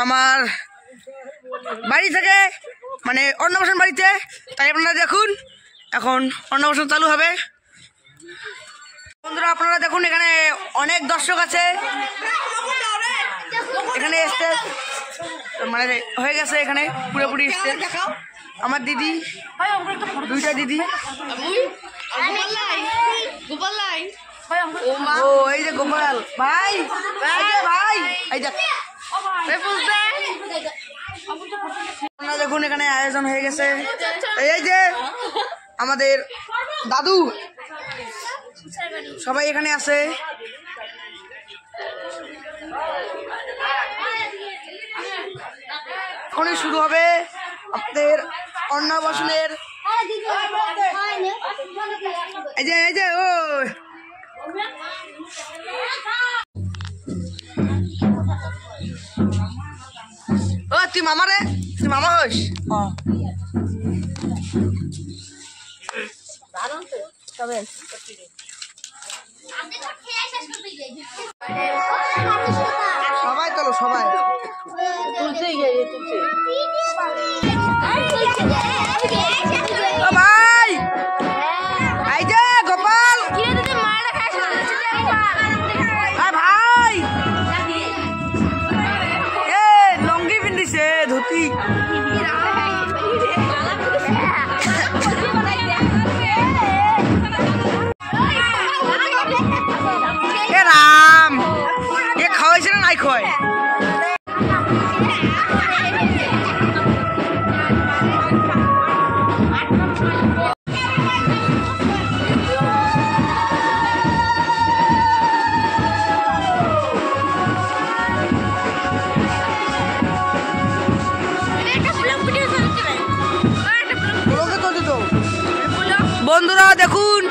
আমার বাড়ি থেকে মানে অন্নপ্রাশন বাড়িতে, তাই আপনারা দেখুন এখন অন্নপ্রাশন চালু হবে। বন্ধুরা আপনারা দেখুন এখানে অনেক দর্শক আছে, এখানে স্টেজ মানে হয়ে গেছে, এখানে পুরোপুরি স্টেজ। আমার দিদি, দুইটা দিদি, ও এই যে গোপাল ভাই, ভাই এই দেখ আপনারা দেখুন এখানে আয়োজন হয়ে গেছে। এই যে আমাদের দাদু সবাই এখানে আছে। এখনই শুরু হবে আমাদের অন্নপ্রাশনের। এই যে ও তুই মামা রে, তুই মামা হইস। সবাই চলো, সবাই তুলছে ভাই, এই যে গোপাল ভাই, এ লঙ্গি পিন্ধিছে ধুতি। এ রাম, এ খাওয়াইছে না নাই খাওয়াই? বন্ধুরা দেখুন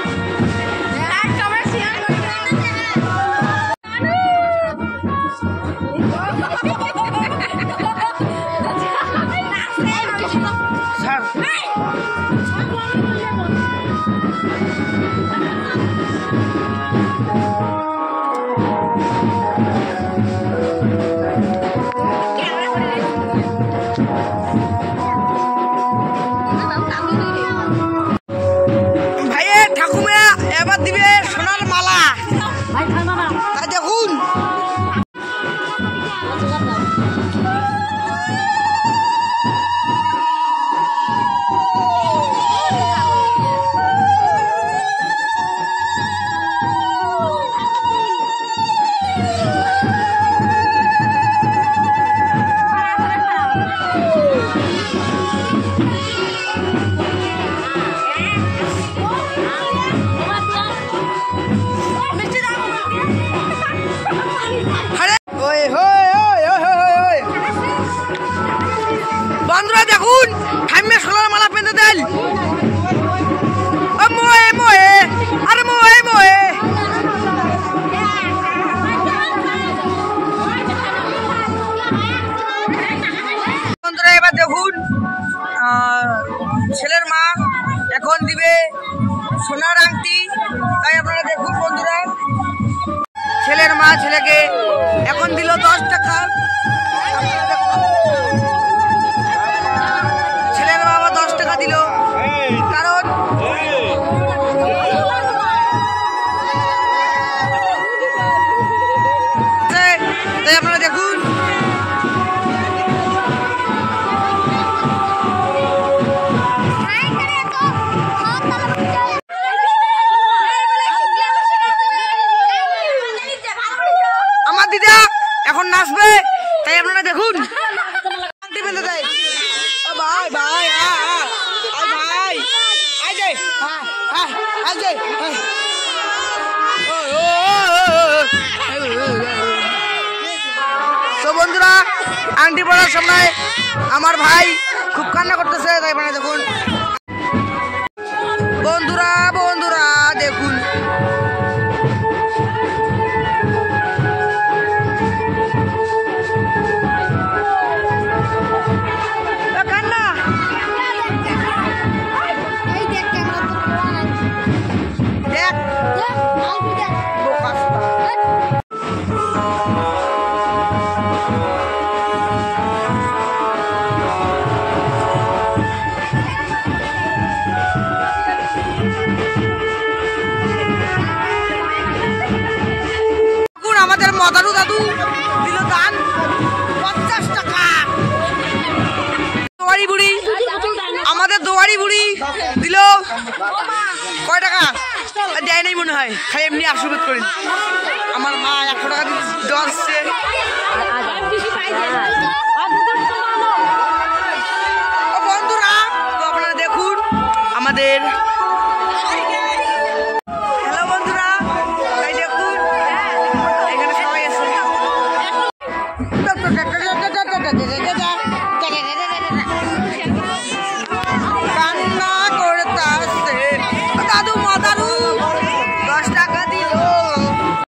বন্ধুরা দেখুন ঠাম্মে সোনার মালা পেঁধে দেন। মোয়ে মোয়ে, আরে মোয়ে মোয়ে। বন্ধুরা এবার দেখুন ছেলের মা এখন দিবে সোনার আংটি, তাই আপনারা দেখুন বন্ধুরা ছেলের মা ছেলেকে এখন দিল 10 টাকা। ছেলের বাবা 10 টাকা দিল, কারণ তাই আপনারা দেখুন আমার দিদা এখন নাচবে, তাই আপনারা দেখুন আংটি বেঁধে দেয়। ভাই ভাই ভাই তো বন্ধুরা আংটি পড়ার সময় আমার ভাই খুব কান্না করতেছে, তাই আপনারা দেখুন বন্ধুরা দেখুন মদারু দাদু দিল দান 50 টাকা। দোয়ারি বুড়ি, আমাদের দোয়ারি বুড়ি দিল কয় টাকা দেয় নাই মনে হয়, খালি এমনি আশীর্বাদ করি। আমার মা 100 টাকা দেওয়া আসছে। বন্ধুরা তো আপনারা দেখুন আমাদের